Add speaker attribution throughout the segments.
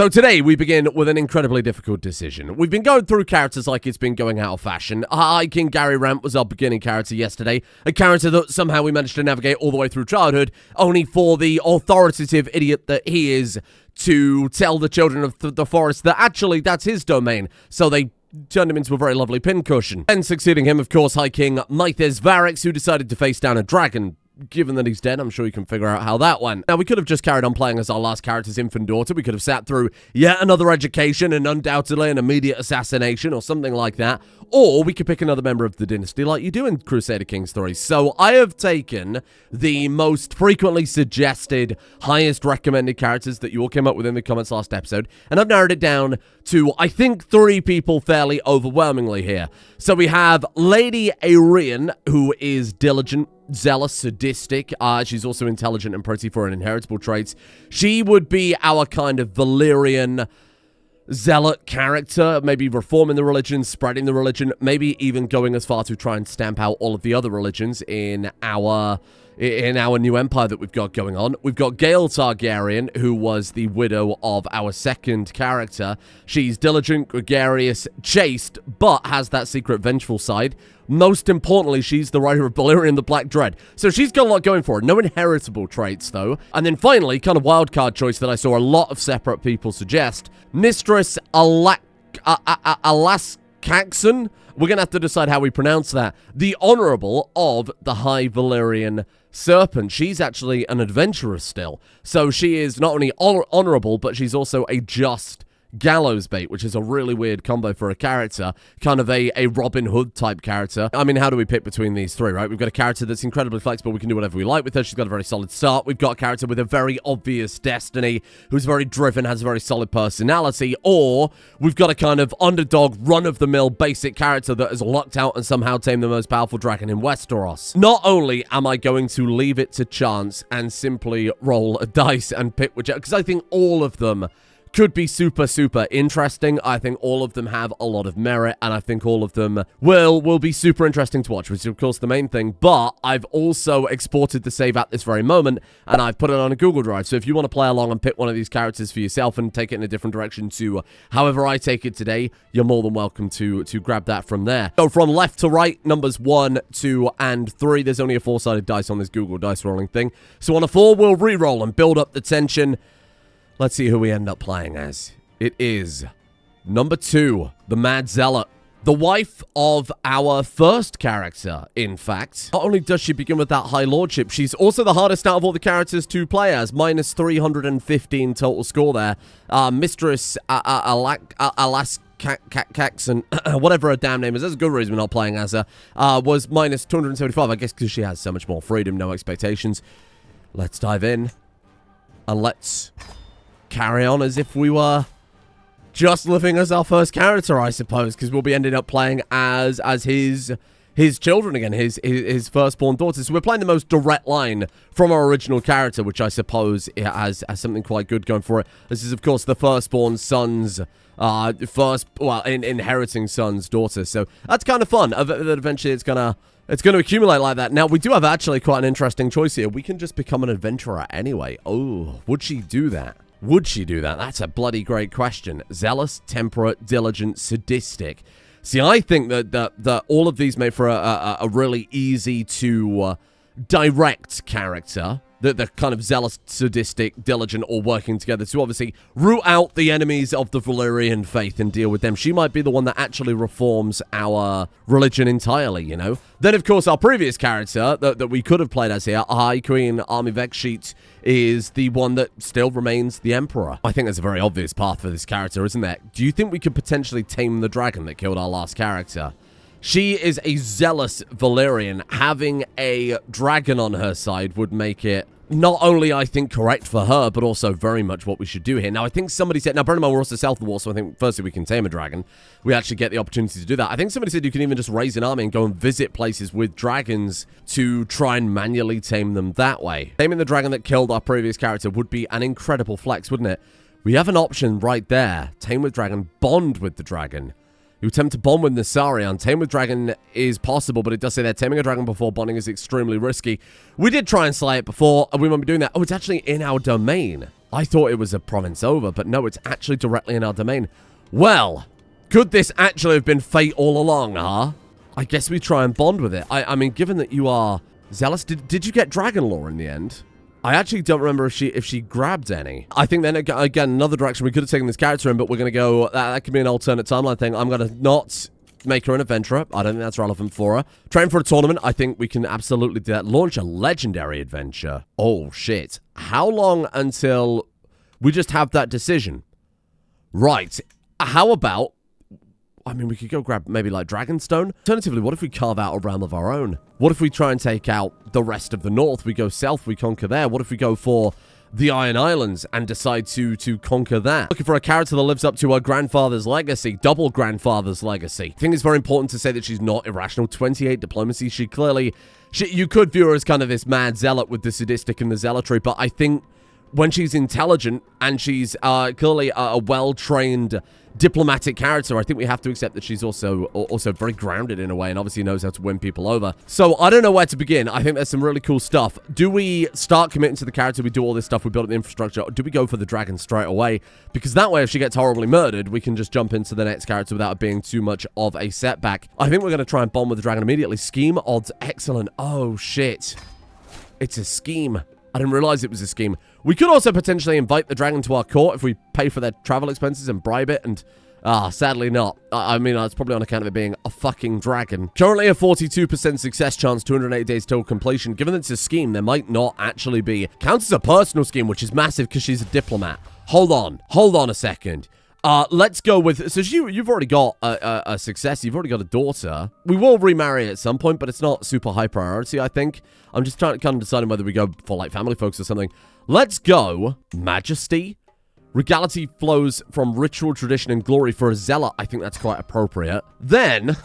Speaker 1: So today, we begin with an incredibly difficult decision. We've been going through characters like it's been going out of fashion. High King Gary Ramp was our beginning character yesterday, a character that somehow we managed to navigate all the way through childhood, only for the authoritative idiot that he is to tell the children of the forest that actually that's his domain, so they turned him into a very lovely pincushion. And succeeding him, of course, High King Verrax, who decided to face down a dragon. Given that he's dead, I'm sure you can figure out how that went. Now, we could have just carried on playing as our last character's infant daughter. We could have sat through yet another education and undoubtedly an immediate assassination or something like that. Or we could pick another member of the dynasty like you do in Crusader Kings 3. So I have taken the most frequently suggested, highest recommended characters that you all came up with in the comments last episode, and I've narrowed it down to, I think, 3 people fairly overwhelmingly here. So we have Lady Arion, who is diligent, zealous, sadistic. She's also intelligent and pretty for an inheritable traits. She would be our kind of Valyrian zealot character, maybe reforming the religion, spreading the religion, maybe even going as far to try and stamp out all of the other religions in our new empire that we've got going on. We've got Gale Targaryen, who was the widow of our second character. She's diligent, gregarious, chaste, but has that secret vengeful side. Most importantly, she's the writer of Valyrian the Black Dread. So she's got a lot going for her. No inheritable traits, though. And then finally, kind of wildcard choice that I saw a lot of separate people suggest, Mistress Alaskaxon. We're going to have to decide how we pronounce that. The Honorable of the High Valyrian Serpent. She's actually an adventurer still. So she is not only honorable, but she's also a just gallows bait, which is a really weird combo for a character. Kind of a Robin Hood type character. I mean, how do we pick between these 3, right? We've got a character that's incredibly flexible. We can do whatever we like with her. She's got a very solid start. We've got a character with a very obvious destiny, who's very driven, has a very solid personality. Or we've got a kind of underdog, run-of-the-mill basic character that is locked out and somehow tamed the most powerful dragon in Westeros. Not only am I going to leave it to chance and simply roll a dice and pick whichever, because I think all of them could be super, super interesting. I think all of them have a lot of merit, and I think all of them will be super interesting to watch, which is, of course, the main thing. But I've also exported the save at this very moment, and I've put it on a Google Drive. So if you want to play along and pick one of these characters for yourself and take it in a different direction to however I take it today, you're more than welcome to grab that from there. So from left to right, numbers 1, 2, and 3. There's only a 4-sided dice on this Google dice rolling thing. So on a 4, we'll re-roll and build up the tension. Let's see who we end up playing as. It is number 2, the Mad Zealot. The wife of our first character, in fact. Not only does she begin with that high lordship, she's also the hardest out of all the characters to play as. Minus 315 total score there. Mistress Alaskaxon, whatever her damn name is, there's a good reason we're not playing as her, was minus 275, I guess because she has so much more freedom, no expectations. Let's dive in, and let's carry on as if we were just living as our first character, I suppose, because we'll be ending up playing as his children again, his firstborn daughters. So we're playing the most direct line from our original character, which I suppose it has something quite good going for it. This is, of course, the firstborn son's inheriting son's daughter. So that's kind of fun. That eventually it's gonna accumulate like that. Now, we do have actually quite an interesting choice here. We can just become an adventurer anyway. Oh, would she do that? Would she do that? That's a bloody great question. Zealous, temperate, diligent, sadistic. See, I think that all of these make for a really easy to direct character. The kind of zealous, sadistic, diligent, all working together to obviously root out the enemies of the Valyrian faith and deal with them. She might be the one that actually reforms our religion entirely, you know? Then, of course, our previous character that we could have played as here, High Queen Armivexsheet, is the one that still remains the Emperor. I think there's a very obvious path for this character, isn't there? Do you think we could potentially tame the dragon that killed our last character? She is a zealous Valyrian. Having a dragon on her side would make it not only, I think, correct for her, but also very much what we should do here. Now, I think somebody said, now, bear in mind, we're also south of the wall, so I think, firstly, we can tame a dragon. We actually get the opportunity to do that. I think somebody said you can even just raise an army and go and visit places with dragons to try and manually tame them that way. Taming the dragon that killed our previous character would be an incredible flex, wouldn't it? We have an option right there. Tame with dragon, bond with the dragon. You attempt to bond with Arion. Tame with dragon is possible, but it does say that taming a dragon before bonding is extremely risky. We did try and slay it before, and we won't be doing that. Oh, it's actually in our domain. I thought it was a province over, but no, it's actually directly in our domain. Well, could this actually have been fate all along, huh? I guess we try and bond with it. I mean, given that you are zealous, did you get dragon lore in the end? I actually don't remember if she grabbed any. I think then, again, another direction we could have taken this character in, but we're going to go, that could be an alternate timeline thing. I'm going to not make her an adventurer. I don't think that's relevant for her. Train for a tournament. I think we can absolutely do that. Launch a legendary adventure. Oh, shit. How long until we just have that decision? Right. How about... I mean, we could go grab maybe like Dragonstone. Alternatively, what if we carve out a realm of our own? What if we try and take out the rest of the north? We go south, we conquer there. What if we go for the Iron Islands and decide to conquer that? Looking for a character that lives up to her grandfather's legacy, double grandfather's legacy. I think it's very important to say that she's not irrational. 28 diplomacy. She clearly... you could view her as kind of this mad zealot with the sadistic and the zealotry, but I think when she's intelligent and she's clearly a well-trained diplomatic character, I think we have to accept that she's also very grounded in a way and obviously knows how to win people over. So I don't know where to begin. I think there's some really cool stuff. Do we start committing to the character? We do all this stuff. We build up the infrastructure. Or do we go for the dragon straight away? Because that way, if she gets horribly murdered, we can just jump into the next character without it being too much of a setback. I think we're going to try and bond with the dragon immediately. Scheme odds. Excellent. Oh, shit. It's a scheme. I didn't realize it was a scheme. We could also potentially invite the dragon to our court if we pay for their travel expenses and bribe it, and sadly not. I mean, it's probably on account of it being a fucking dragon. Currently a 42% success chance, 208 days till completion. Given that it's a scheme, there might not actually be. Counts as a personal scheme, which is massive because she's a diplomat. Hold on a second. Let's go with... So you've already got a success. You've already got a daughter. We will remarry at some point, but it's not super high priority, I think. I'm just trying to kind of deciding whether we go for, like, family folks or something. Let's go Majesty. Regality flows from ritual, tradition, and glory for a zealot. I think that's quite appropriate. Then...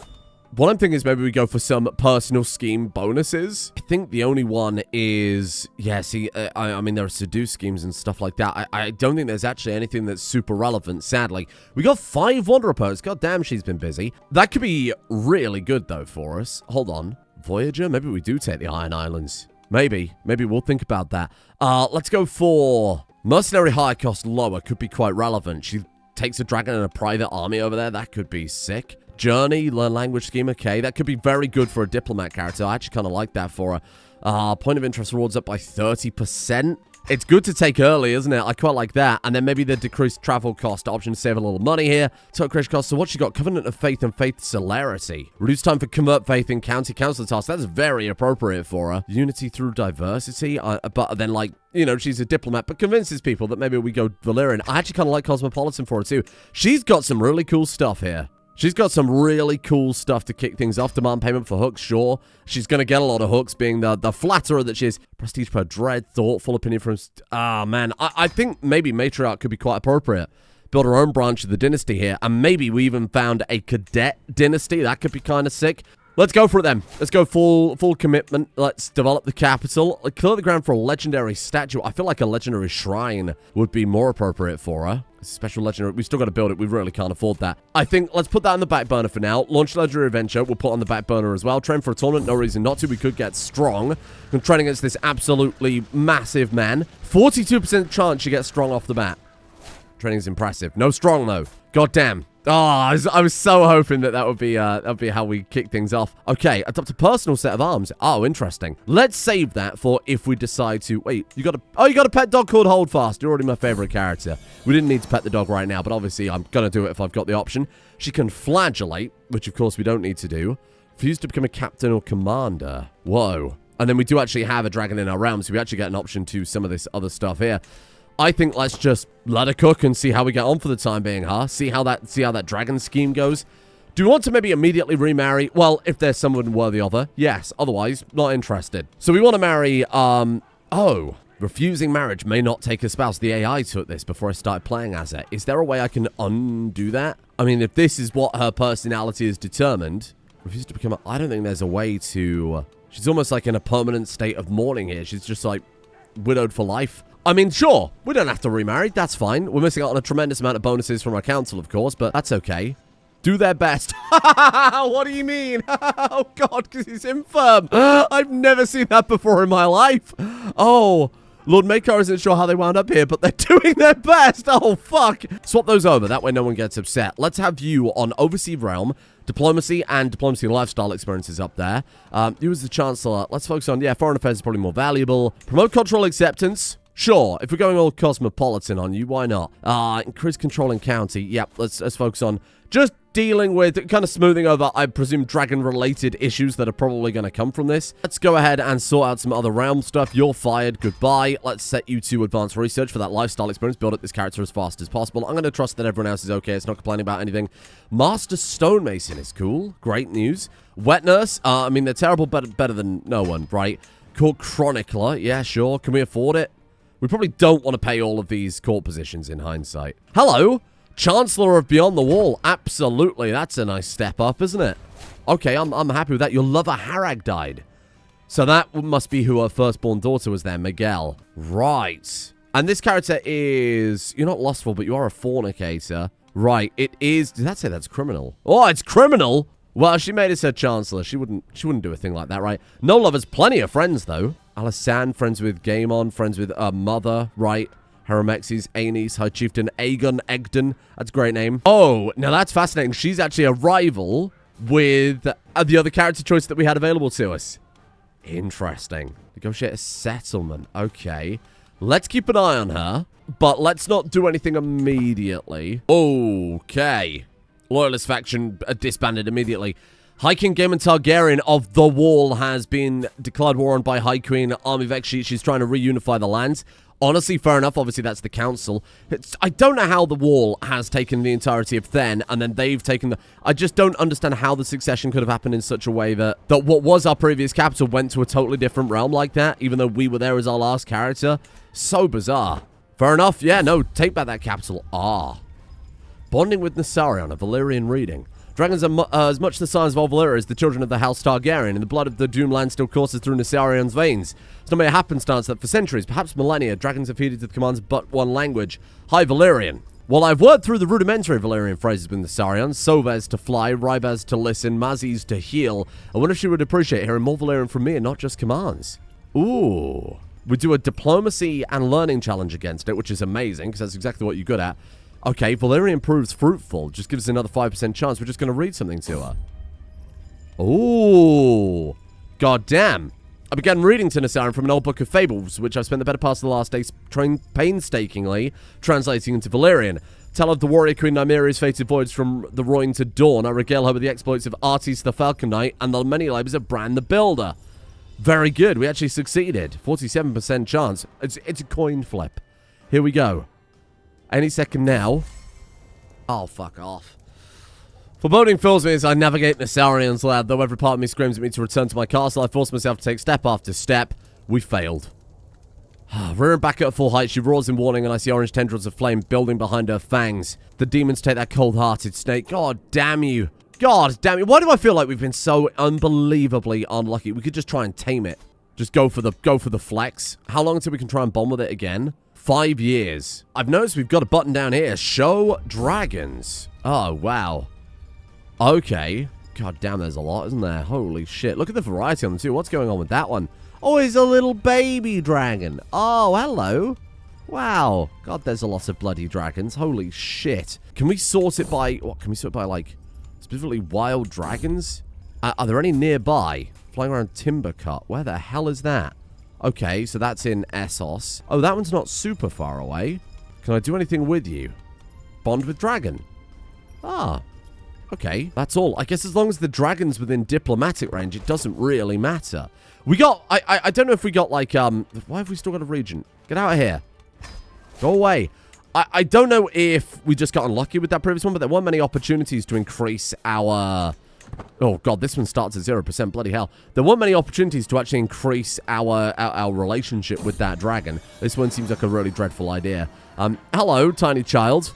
Speaker 1: what I'm thinking is maybe we go for some personal scheme bonuses. I think the only one is... yeah, see, I mean, there are seduce schemes and stuff like that. I don't think there's actually anything that's super relevant, sadly. We got 5 Wanderer posts. God damn, she's been busy. That could be really good, though, for us. Hold on. Voyager? Maybe we do take the Iron Islands. Maybe we'll think about that. Let's go for... mercenary high cost lower. Could be quite relevant. She takes a dragon and a private army over there. That could be sick. Journey, learn language scheme, okay. That could be very good for a diplomat character. I actually kind of like that for her. Point of interest rewards up by 30%. It's good to take early, isn't it? I quite like that. And then maybe the decreased travel cost option to save a little money here. Total creation cost. So what she got? Covenant of Faith and Faith Celerity. Reduce time for convert faith in county council tasks. That's very appropriate for her. Unity through diversity. But then, like, you know, she's a diplomat, but convinces people that maybe we go Valyrian. I actually kind of like Cosmopolitan for her, too. She's got some really cool stuff here. She's got some really cool stuff to kick things off. Demand payment for hooks, sure. She's going to get a lot of hooks, being the flatterer that she is. Prestige per dread, thoughtful opinion from... man. I think maybe Matriarch could be quite appropriate. Build her own branch of the dynasty here. And maybe we even found a cadet dynasty. That could be kind of sick. Let's go for it then. Let's go full commitment. Let's develop the capital. Clear the ground for a legendary statue. I feel like a legendary shrine would be more appropriate for her. Special legendary. We've still got to build it. We really can't afford that. I think let's put that on the back burner for now. Launch legendary adventure. We'll put on the back burner as well. Train for a tournament. No reason not to. We could get strong. I'm training against this absolutely massive man. 42% chance she gets strong off the bat. Training is impressive. No strong though. God damn. Oh, I was so hoping that would be how we kick things off. Okay, adopt a personal set of arms. Oh, interesting. Let's save that for if we decide to... wait, you got a pet dog called Holdfast. You're already my favorite character. We didn't need to pet the dog right now, but obviously I'm going to do it if I've got the option. She can flagellate, which of course we don't need to do. Refuse to become a captain or commander. Whoa. And then we do actually have a dragon in our realm, so we actually get an option to some of this other stuff here. I think let's just let her cook and see how we get on for the time being, huh? See how that dragon scheme goes. Do we want to maybe immediately remarry? Well, if there's someone worthy of her, yes. Otherwise, not interested. So we want to marry, oh, refusing marriage may not take a spouse. The AI took this before I started playing as it. Is there a way I can undo that? I mean, if this is what her personality is determined, refuse to become I don't think there's a way to... she's almost like in a permanent state of mourning here. She's just like widowed for life. I mean, sure, we don't have to remarry. That's fine. We're missing out on a tremendous amount of bonuses from our council, of course, but that's okay. Do their best. What do you mean? Oh, God, because he's infirm. I've never seen that before in my life. Oh, Lord Makar isn't sure how they wound up here, but they're doing their best. Oh, fuck. Swap those over. That way no one gets upset. Let's have you on Overseas Realm, Diplomacy, and Diplomacy Lifestyle experiences up there. You as the Chancellor. Let's focus on, yeah, Foreign Affairs is probably more valuable. Promote cultural acceptance. Sure, if we're going all cosmopolitan on you, why not? Increase control in county. Yep, let's focus on just dealing with, kind of smoothing over, I presume, dragon-related issues that are probably going to come from this. Let's go ahead and sort out some other realm stuff. You're fired. Goodbye. Let's set you to advanced research for that lifestyle experience. Build up this character as fast as possible. I'm going to trust that everyone else is okay. It's not complaining about anything. Master Stonemason is cool. Great news. Wet Nurse. I mean, they're terrible, but better than no one, right? Court Chronicler. Yeah, sure. Can we afford it? We probably don't want to pay all of these court positions in hindsight. Hello, Chancellor of Beyond the Wall. Absolutely, that's a nice step up, isn't it? Okay, I'm happy with that. Your lover Harag died. So that must be who her firstborn daughter was there, Miguel. Right. And this character is... You're not lustful, but you are a fornicator. Right, it is... Did that say that's criminal? Oh, it's criminal? Well, she made us her Chancellor. She wouldn't do a thing like that, right? No lovers, plenty of friends, though. Alisand, friends with Gaemon, friends with Mother, right? Haramexes, Aenys, High Chieftain, Aegon, Egdon. That's a great name. Oh, now that's fascinating. She's actually a rival with the other character choice that we had available to us. Interesting. Negotiate a settlement. Okay. Let's keep an eye on her, but let's not do anything immediately. Okay. Loyalist faction disbanded immediately. High King Gaemon Targaryen of the Wall has been declared war on by High Queen Army Vex. She's trying to reunify the lands. Honestly, fair enough. Obviously, that's the council. I don't know how the Wall has taken the entirety of Then, and then they've taken the... I just don't understand how the succession could have happened in such a way that what was our previous capital went to a totally different realm like that, even though we were there as our last character. So bizarre. Fair enough. Yeah, no, take back that capital. Bonding with Nessarion, a Valyrian reading. Dragons are as much the size of all Valyria as the children of the House Targaryen, and the blood of the Doomland still courses through Nessarion's veins. It's not mere happenstance that for centuries, perhaps millennia, dragons have heeded to the commands of but one language. High Valyrian. While I've worked through the rudimentary Valyrian phrases with Nessarion, Sovez to fly, Rybaz to listen, Mazis to heal, I wonder if she would appreciate hearing more Valyrian from me and not just commands. Ooh. We do a diplomacy and learning challenge against it, which is amazing, because that's exactly what you're good at. Okay, Valyrian proves fruitful. Just gives us another 5% chance. We're just going to read something to her. Ooh. God damn. I began reading to Nessarion from an old book of fables, which I've spent the better part of the last days painstakingly translating into Valyrian. Tell of the warrior queen Nymeria's fated voyage from the Royne to Dawn. I regale her with the exploits of Artis the Falcon Knight and the many labors of Bran the Builder. Very good. We actually succeeded. 47% chance. It's a coin flip. Here we go. Any second now. Oh, fuck off. Foreboding fills me as I navigate Nessarion's land. Though every part of me screams at me to return to my castle, I force myself to take step after step. We failed. Rearing back at full height, she roars in warning, and I see orange tendrils of flame building behind her fangs. The demons take that cold-hearted snake. God damn you. God damn you. Why do I feel like we've been so unbelievably unlucky? We could just try and tame it. Just go for the flex. How long until we can try and bond with it again? 5 years. I've noticed we've got a button down here. Show dragons. Oh, wow. Okay. God damn, there's a lot, isn't there? Holy shit. Look at the variety on them, too. What's going on with that one? Oh, he's a little baby dragon. Oh, hello. Wow. God, there's a lot of bloody dragons. Holy shit. Can we sort it by... What, can we sort it by, like, specifically wild dragons? Are there any nearby? Flying around Timbercut. Where the hell is that? Okay, so that's in Essos. Oh, that one's not super far away. Can I do anything with you? Bond with dragon. Ah. Okay, that's all. I guess as long as the dragon's within diplomatic range, it doesn't really matter. We got... I don't know if we got, like, why have we still got a regent? Get out of here. Go away. I don't know if we just got unlucky with that previous one, but there weren't many opportunities to increase our... Oh, God, this one starts at 0%. Bloody hell. There weren't many opportunities to actually increase our relationship with that dragon. This one seems like a really dreadful idea. Hello, tiny child.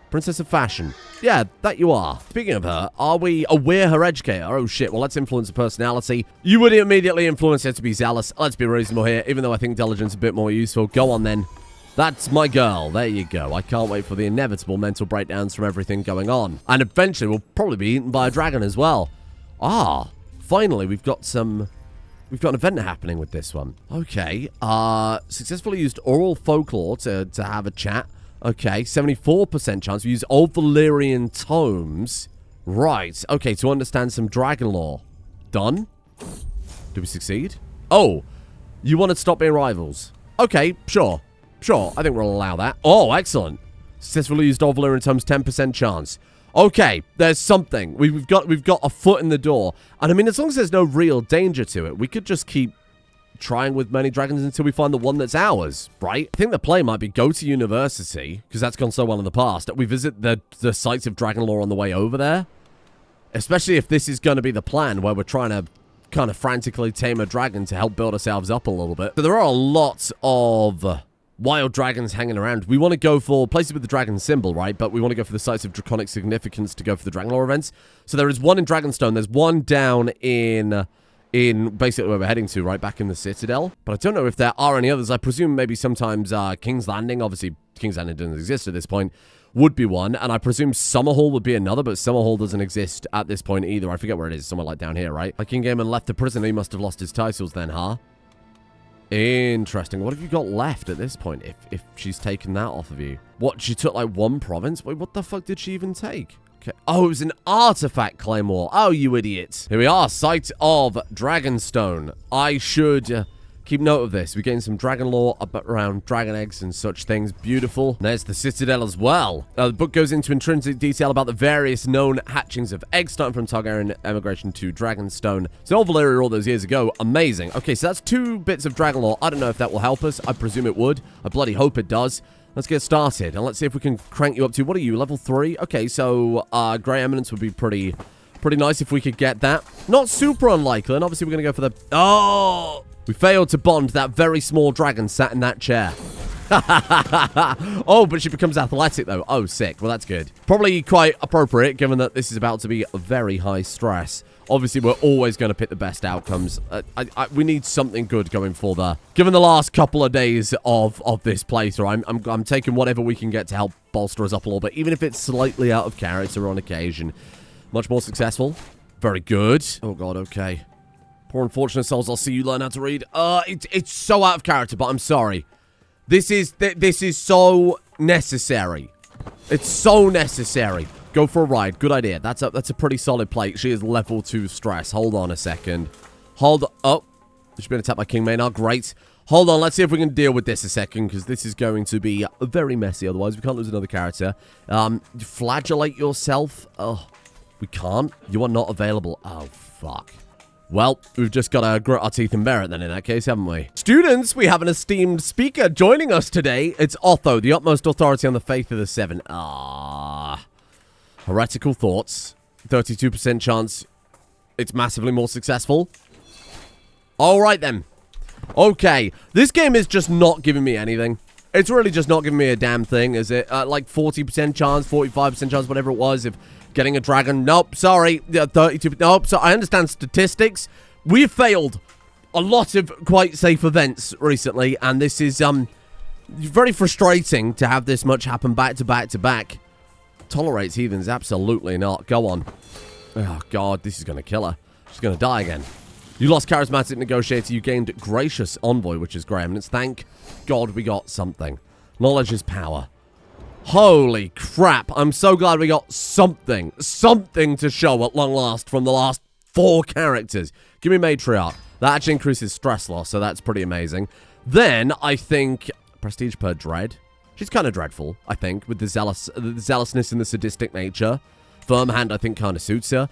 Speaker 1: Princess of Fashion. Yeah, that you are. Speaking of her, are we aware her educator? Oh, shit. Well, let's influence her personality. You would immediately influence her to be zealous. Let's be reasonable here, even though I think diligence is a bit more useful. Go on, then. That's my girl. There you go. I can't wait for the inevitable mental breakdowns from everything going on. And eventually, we'll probably be eaten by a dragon as well. Ah, finally, we've got some We've got an event happening with this one. Okay. Successfully used oral folklore to have a chat. Okay, 74% chance. We use old Valyrian tomes. Right. Okay, to understand some dragon lore. Done. Do we succeed? Oh, you want to stop being rivals. Okay, sure. Sure, I think we'll allow that. Oh, excellent. Successfully used old Valyrian tomes, 10% chance. Okay, there's something. We've got a foot in the door. And I mean, as long as there's no real danger to it, we could just keep trying with many dragons until we find the one that's ours, right? I think the play might be go to university, because that's gone so well in the past, that we visit the sites of dragon lore on the way over there. Especially if this is going to be the plan, where we're trying to kind of frantically tame a dragon to help build ourselves up a little bit. So there are a lot of wild dragons hanging around. We want to go for places with the dragon symbol, right? But we want to go for the sites of draconic significance to go for the dragon lore events. So there is one in Dragonstone. There's one down in basically where we're heading to, right? Back in the Citadel. But I don't know if there are any others. I presume maybe sometimes King's Landing. Obviously, King's Landing doesn't exist at this point. Would be one. And I presume Summerhall would be another, but Summerhall doesn't exist at this point either. I forget where it is. Somewhere like down here, right? Like King Gaiman left the prison. He must have lost his titles then, huh? Interesting. What have you got left at this point if she's taken that off of you? What, she took like one province? Wait, what the fuck did she even take? Okay. Oh, it was an artifact claymore. Oh, you idiots. Here we are, site of Dragonstone. I should keep note of this. We gained some dragon lore around dragon eggs and such things. Beautiful. There's the Citadel as well. The book goes into intrinsic detail about the various known hatchings of eggs, starting from Targaryen emigration to Dragonstone. So old Valyria all those years ago. Amazing. Okay, so that's 2 bits of dragon lore. I don't know if that will help us. I presume it would. I bloody hope it does. Let's get started, and let's see if we can crank you up to... What are you, level 3? Okay, so Grey Eminence would be pretty nice if we could get that. Not super unlikely, and obviously we're going to go for the... Oh! We failed to bond that very small dragon sat in that chair. Oh, but she becomes athletic, though. Oh, sick. Well, that's good. Probably quite appropriate, given that this is about to be very high stress. Obviously, we're always going to pick the best outcomes. We need something good going for the... Given the last couple of days of this playthrough, I'm taking whatever we can get to help bolster us up a little bit, even if it's slightly out of character on occasion. Much more successful. Very good. Oh, God, okay. Poor unfortunate souls, I'll see you learn how to read. It's so out of character, but I'm sorry. This is so necessary. It's so necessary. Go for a ride. Good idea. That's a pretty solid plate. She is level 2 stress. Hold on a second. Oh. She's been attacked by King Maynard. Great. Hold on. Let's see if we can deal with this a second, because this is going to be very messy. Otherwise, we can't lose another character. Flagellate yourself. Oh, we can't. You are not available. Oh, fuck. Well, we've just got to grit our teeth and bear it then in that case, haven't we? Students, we have an esteemed speaker joining us today. It's Otho, the utmost authority on the faith of the 7. Heretical thoughts. 32% chance it's massively more successful. All right, then. Okay. This game is just not giving me anything. It's really just not giving me a damn thing, is it? Like 40% chance, 45% chance, whatever it was, of getting a dragon. Nope, sorry. 32%. Nope, so I understand statistics. We've failed a lot of quite safe events recently, and this is very frustrating to have this much happen back to back to back. Tolerates heathens? Absolutely not. Go on. Oh, God, this is going to kill her. She's going to die again. You lost Charismatic Negotiator. You gained Gracious Envoy, which is Grey Eminence. Thank God we got something. Knowledge is power. Holy crap. I'm so glad we got something. Something to show at long last from the last 4 characters. Give me Matriarch. That actually increases stress loss, so that's pretty amazing. Then, I think... Prestige per Dread. She's kind of dreadful, I think, with the zealousness and the sadistic nature. Firm Hand, I think, kind of suits her.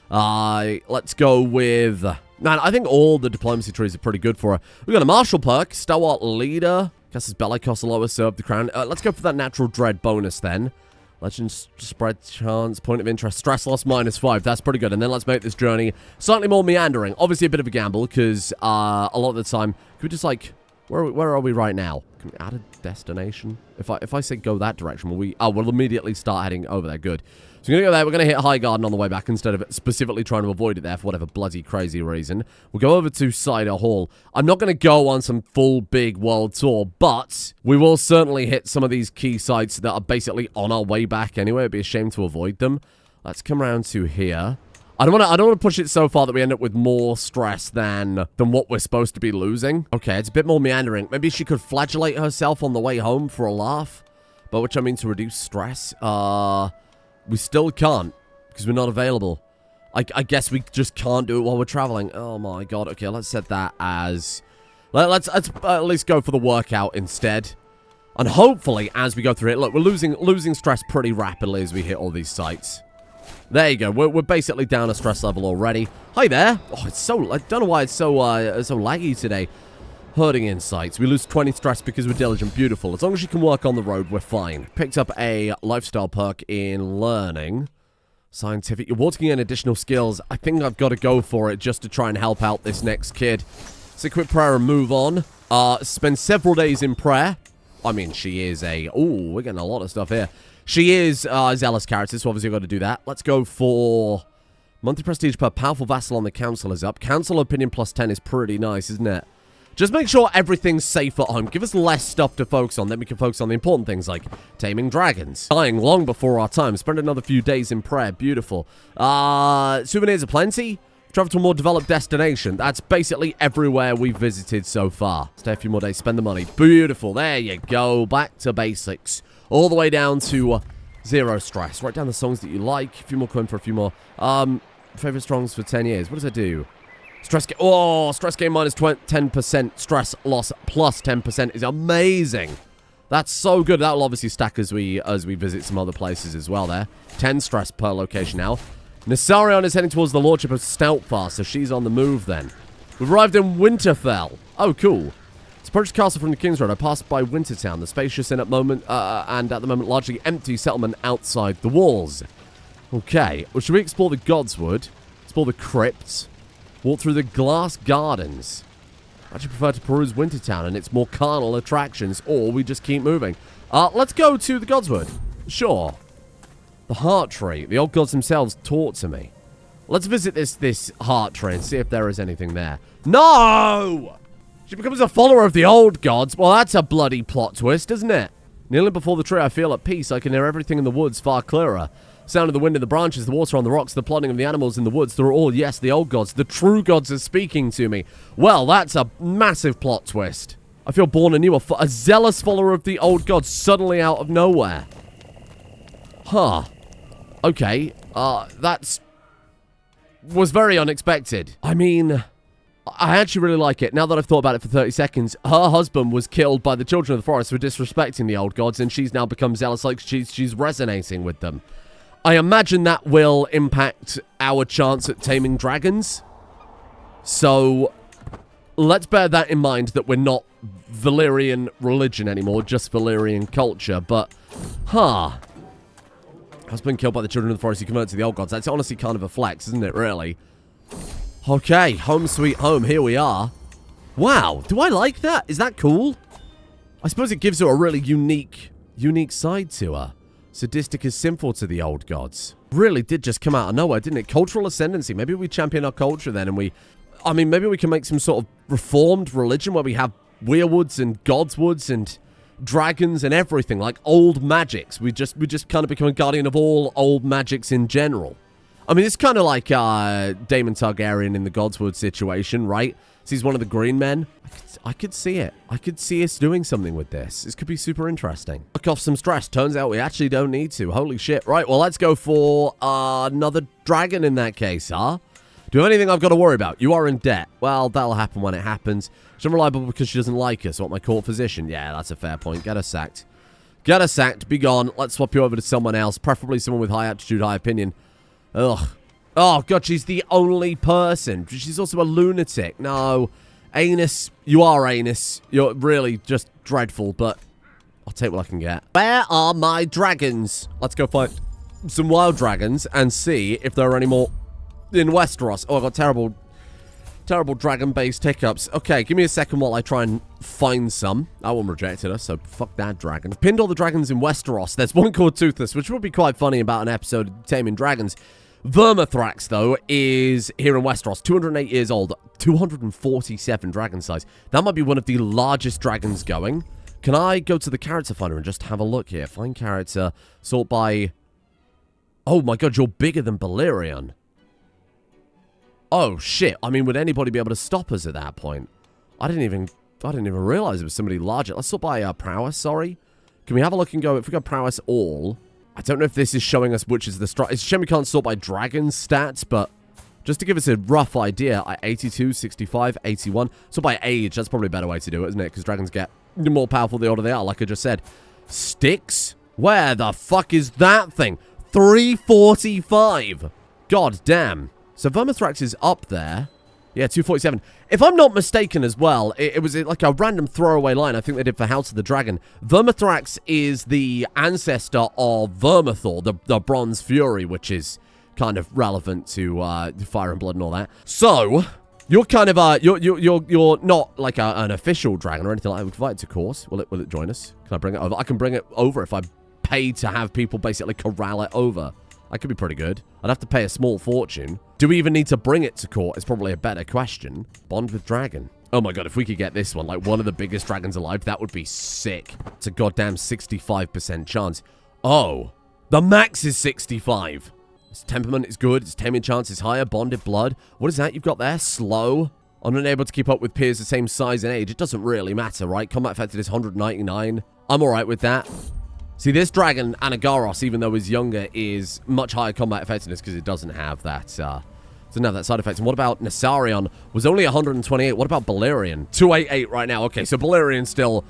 Speaker 1: Let's go with... Man, I think all the diplomacy trees are pretty good for her. We've got a Martial perk, Stalwart Leader. Guess Belly costs a lower, serve the crown. Let's go for that Natural Dread bonus then. Legend Spread Chance, Point of Interest, Stress Loss -5. That's pretty good. And then let's make this journey slightly more meandering. Obviously a bit of a gamble, because a lot of the time... Could we just, like... Where are we right now? Can we add a destination? If I say go that direction, will we... Oh, we'll immediately start heading over there. Good. So we're going to go there. We're going to hit High Garden on the way back instead of specifically trying to avoid it there for whatever bloody crazy reason. We'll go over to Cider Hall. I'm not going to go on some full big world tour, but we will certainly hit some of these key sites that are basically on our way back anyway. It'd be a shame to avoid them. Let's come around to here. I don't want to push it so far that we end up with more stress than what we're supposed to be losing. Okay, it's a bit more meandering. Maybe she could flagellate herself on the way home for a laugh. By which I mean to reduce stress. We still can't because we're not available. I guess we just can't do it while we're traveling. Oh my god. Okay, let's set that as... Let's at least go for the workout instead. And hopefully, as we go through it... Look, we're losing stress pretty rapidly as we hit all these sites. There you go. We're basically down a stress level already. Hi there. Oh, it's so... I don't know why it's so laggy today. Herding insights. We lose 20 stress because we're diligent. Beautiful. As long as you can work on the road, we're fine. Picked up a lifestyle perk in learning. Scientific. You're walking in additional skills. I think I've got to go for it just to try and help out this next kid. So quick prayer and move on. Spend several days in prayer. I mean, she is a... Ooh, we're getting a lot of stuff here. She is a zealous character, so obviously we've got to do that. Let's go for... Monthly prestige per powerful vassal on the council is up. Council opinion plus 10 is pretty nice, isn't it? Just make sure everything's safe at home. Give us less stuff to focus on. Then we can focus on the important things like taming dragons. Dying long before our time. Spend another few days in prayer. Beautiful. Souvenirs are plenty. Travel to a more developed destination. That's basically everywhere we've visited so far. Stay a few more days. Spend the money. Beautiful. There you go. Back to basics. All the way down to 0 stress. Write down the songs that you like. A few more coin for a few more. Favorite songs for 10 years. What does it do? Stress gain. Oh, stress gain minus 10%. Stress loss plus 10% is amazing. That's so good. That'll obviously stack as we visit some other places as well there. 10 stress per location now. Arion is heading towards the lordship of Stoutfar, so she's on the move then. We've arrived in Winterfell. Oh, cool. To approach the castle from the King's Road, I passed by Wintertown, the spacious and at the moment largely empty settlement outside the walls. Okay, well, should we explore the Godswood? Explore the crypts? Walk through the glass gardens? I actually prefer to peruse Wintertown and its more carnal attractions, or we just keep moving. Let's go to the Godswood. Sure. The heart tree. The old gods themselves taught to me. Let's visit this heart tree and see if there is anything there. No! She becomes a follower of the old gods. Well, that's a bloody plot twist, isn't it? Kneeling before the tree, I feel at peace. I can hear everything in the woods far clearer. Sound of the wind in the branches, the water on the rocks, the plodding of the animals in the woods. They're all, yes, the old gods. The true gods are speaking to me. Well, that's a massive plot twist. I feel born anew, a zealous follower of the old gods suddenly out of nowhere. Huh. Okay, was very unexpected. I mean, I actually really like it. Now that I've thought about it for 30 seconds, her husband was killed by the children of the forest for disrespecting the old gods, and she's now become zealous, like she's resonating with them. I imagine that will impact our chance at taming dragons. So, let's bear that in mind, that we're not Valyrian religion anymore, just Valyrian culture, but, husband killed by the children of the forest, he converted to the old gods. That's honestly kind of a flex, isn't it, really? Okay, home sweet home, here we are. Wow, do I like that? Is that cool? I suppose it gives her a really unique side to her. Sadistic is sinful to the old gods. Really did just come out of nowhere, didn't it? Cultural ascendancy. Maybe we champion our culture then, and maybe we can make some sort of reformed religion where we have weirwoods and godswoods and dragons and everything, like old magics. We just kind of become a guardian of all old magics in general. I mean, it's kind of like Daemon Targaryen in the Godswood situation, right? So he's one of the green men. I could see it. I could see us doing something with this. This could be super interesting. Knock off some stress. Turns out we actually don't need to. Holy shit. Right, well, let's go for another dragon in that case, huh? Do you have anything I've got to worry about? You are in debt. Well, that'll happen when it happens. She's unreliable because she doesn't like us. Want my court physician? Yeah, that's a fair point. Get her sacked. Get her sacked. Be gone. Let's swap you over to someone else. Preferably someone with high aptitude, high opinion. Ugh. Oh, God, she's the only person. She's also a lunatic. No. Anus. You are anus. You're really just dreadful, but I'll take what I can get. Where are my dragons? Let's go find some wild dragons and see if there are any more in Westeros. Oh, I got terrible dragon-based hiccups. Okay, give me a second while I try and find some. That one rejected us, so fuck that dragon. I've pinned all the dragons in Westeros. There's one called Toothless, which would be quite funny about an episode of Taming Dragons. Vermithrax, though, is here in Westeros. 208 years old. 247 dragon size. That might be one of the largest dragons going. Can I go to the character finder and just have a look here? Find character. Sort by... Oh my god, you're bigger than Valyrian. Oh, shit. I mean, would anybody be able to stop us at that point? I didn't even realize it was somebody larger. Let's sort by prowess, sorry. Can we have a look and go, if we go prowess all, I don't know if this is showing us which is the strike. It's showing we can't sort by dragon stats, but just to give us a rough idea, 82, 65, 81. So by age, that's probably a better way to do it, isn't it? Because dragons get more powerful the older they are, like I just said. Sticks? Where the fuck is that thing? 345. God damn. So Vermithrax is up there. Yeah, 247. If I'm not mistaken as well, it was like a random throwaway line I think they did for House of the Dragon. Vermithrax is the ancestor of Vermithor, the Bronze Fury, which is kind of relevant to Fire and Blood and all that. So, you're kind of, you're not like an official dragon or anything like that. We can invite it to course. Will it join us? Can I bring it over? I can bring it over if I pay to have people basically corral it over. That could be pretty good. I'd have to pay a small fortune. Do we even need to bring it to court? It's probably a better question. Bond with dragon. Oh my god, if we could get this one, like one of the biggest dragons alive, that would be sick. It's a goddamn 65% chance. Oh, the max is 65. Its temperament is good. Its taming chance is higher. Bonded blood. What is that you've got there? Slow. I'm unable to keep up with peers the same size and age. It doesn't really matter, right? Combat effective is 199. I'm alright with that. See, this dragon, Anagaros, even though he's younger, is much higher combat effectiveness because it doesn't have that, side effect. And what about Nasarion? Was only 128. What about Valyrian? 288 right now. Okay, so Valyrian still,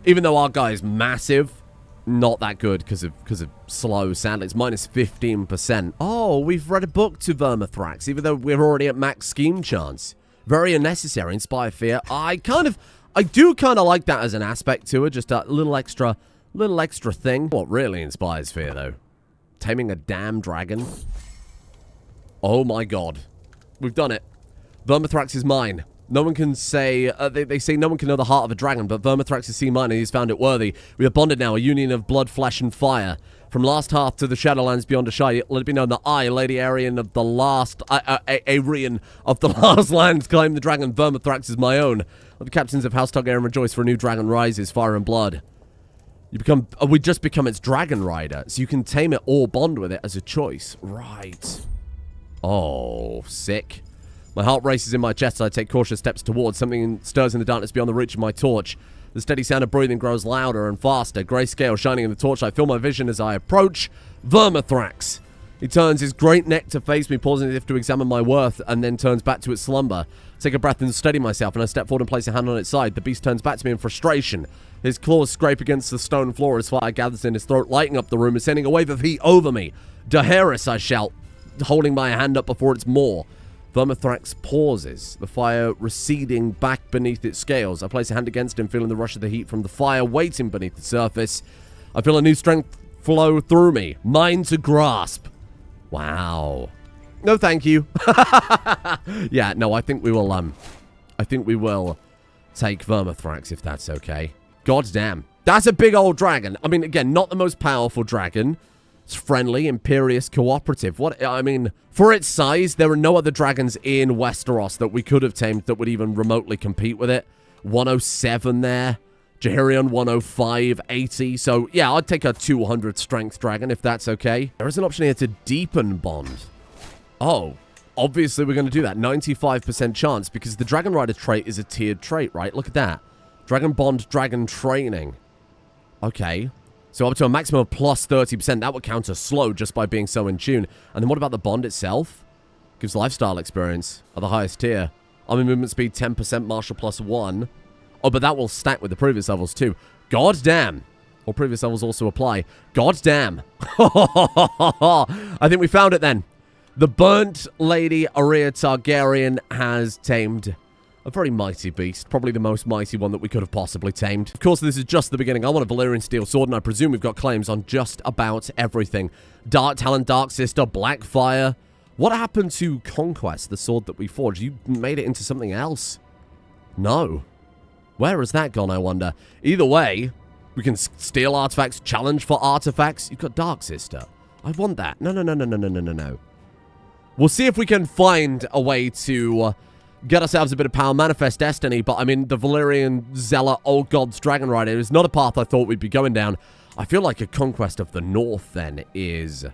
Speaker 1: even though our guy is massive, not that good because of slow, sadly. It's minus 15%. Oh, we've read a book to Vermithrax, even though we're already at max scheme chance. Very unnecessary. Inspire fear. I do kind of like that as an aspect to it. Just a little extra thing. What really inspires fear, though? Taming a damn dragon? Oh my god. We've done it. Vermithrax is mine. No one can say... they say no one can know the heart of a dragon, but Vermithrax has seen mine and he's found it worthy. We are bonded now, a union of blood, flesh, and fire. From last hearth to the Shadowlands beyond Ashai, let it be known that I, Lady Arion of the last... Arion of the last lands, claim the dragon Vermithrax is my own. Let the captains of House Targaryen rejoice, for a new dragon rises, fire and blood. We just become its dragon rider, so you can tame it or bond with it as a choice. Right. Oh, sick. My heart races in my chest as I take cautious steps towards. Something stirs in the darkness beyond the reach of my torch. The steady sound of breathing grows louder and faster. Grey scale shining in the torch. I feel my vision as I approach Vermithrax. He turns his great neck to face me, pausing as if to examine my worth, and then turns back to its slumber. Take a breath and steady myself, and I step forward and place a hand on its side. The beast turns back to me in frustration. His claws scrape against the stone floor as fire gathers in his throat, lighting up the room and sending a wave of heat over me. Daenerys, I shout, holding my hand up before its maw. Vermithrax pauses, the fire receding back beneath its scales. I place a hand against him, feeling the rush of the heat from the fire waiting beneath the surface. I feel a new strength flow through me, mine to grasp. Wow. No, thank you. Yeah, no, I think we will take Vermithrax if that's okay. God damn. That's a big old dragon. I mean, again, not the most powerful dragon. It's friendly, imperious, cooperative. For its size, there are no other dragons in Westeros that we could have tamed that would even remotely compete with it. 107 there. Jahirion 105, 80. So, yeah, I'd take a 200 strength dragon if that's okay. There is an option here to deepen bond. Oh, obviously we're going to do that. 95% chance because the Dragon Rider trait is a tiered trait, right? Look at that. Dragon Bond, Dragon Training. Okay. So up to a maximum of plus 30%. That would count as slow just by being so in tune. And then what about the bond itself? Gives lifestyle experience at the highest tier. Army movement speed 10%, martial plus 1. Oh, but that will stack with the previous levels too. God damn. Or previous levels also apply. God damn. I think we found it then. The burnt Lady Arion Targaryen has tamed a very mighty beast. Probably the most mighty one that we could have possibly tamed. Of course, this is just the beginning. I want a Valyrian steel sword, and I presume we've got claims on just about everything. Dark Talon, Dark Sister, Black Fire. What happened to Conquest, the sword that we forged? You made it into something else? No. Where has that gone, I wonder? Either way, we can steal artifacts, challenge for artifacts. You've got Dark Sister. I want that. No. We'll see if we can find a way to get ourselves a bit of power, manifest destiny, but I mean, the Valyrian Zealot, Old Gods, Dragon Rider is not a path I thought we'd be going down. I feel like a Conquest of the North, then, is...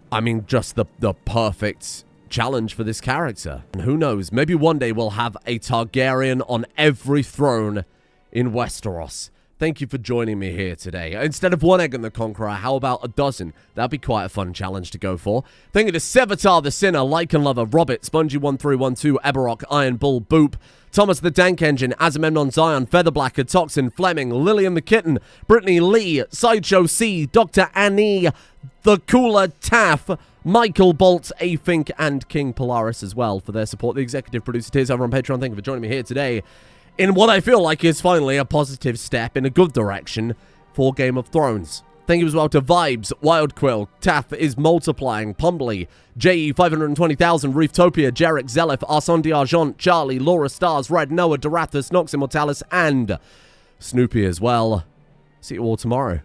Speaker 1: I mean, just the perfect challenge for this character. And who knows, maybe one day we'll have a Targaryen on every throne in Westeros. Thank you for joining me here today. Instead of one Aegon the Conqueror, how about a dozen? That'd be quite a fun challenge to go for. Thank you to Sevatar the Sinner, Lycan Lover, Robert, Spongy1312, Eberrock, Iron Bull, Boop, Thomas the Dank Engine, Agamemnon Zion, Featherblacker, Toxin, Fleming, Lillian the Kitten, Brittany Lee, Sideshow C, Dr. Annie, The Cooler Taff, Michael Bolt, A-Fink, and King Polaris as well for their support. The executive producer Tears over on Patreon. Thank you for joining me here today in what I feel like is finally a positive step in a good direction for Game of Thrones. Thank you as well to Vibes, Wild Quill, Taff is multiplying, Pumbly, JE 520,000, Rooftopia, Jarek, Zelif, Arson D'Argent, Charlie, Laura Stars, Red Noah, Dorathus, Nox Immortalis, and Snoopy as well. See you all tomorrow.